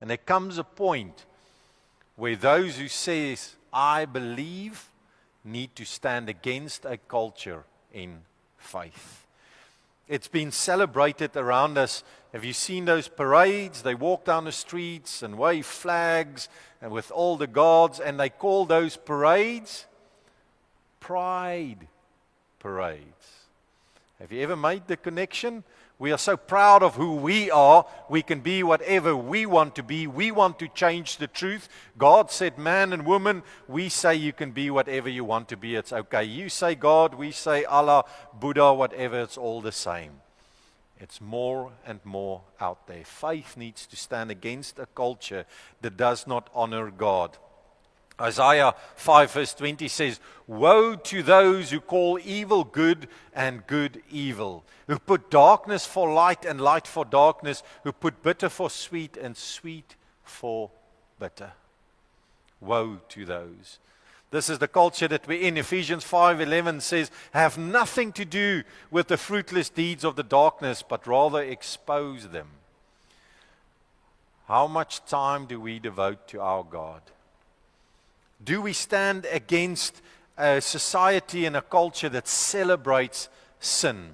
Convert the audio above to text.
And there comes a point where those who says, I believe, need to stand against a culture in faith. It's been celebrated around us. Have you seen those parades? They walk down the streets and wave flags and with all the gods, and they call those parades pride parades. Have you ever made the connection? We are so proud of who we are. We can be whatever we want to be. We want to change the truth. God said man and woman. We say you can be whatever you want to be. It's okay. You say God, we say Allah, Buddha, whatever. It's all the same. It's more and more out there. Faith needs to stand against a culture that does not honor God. Isaiah 5 verse 20 says, woe to those who call evil good and good evil, who put darkness for light and light for darkness, who put bitter for sweet and sweet for bitter. Woe to those. This is the culture that we're in. Ephesians 5:11 says, have nothing to do with the fruitless deeds of the darkness, but rather expose them. How much time do we devote to our God? Do we stand against a society and a culture that celebrates sin?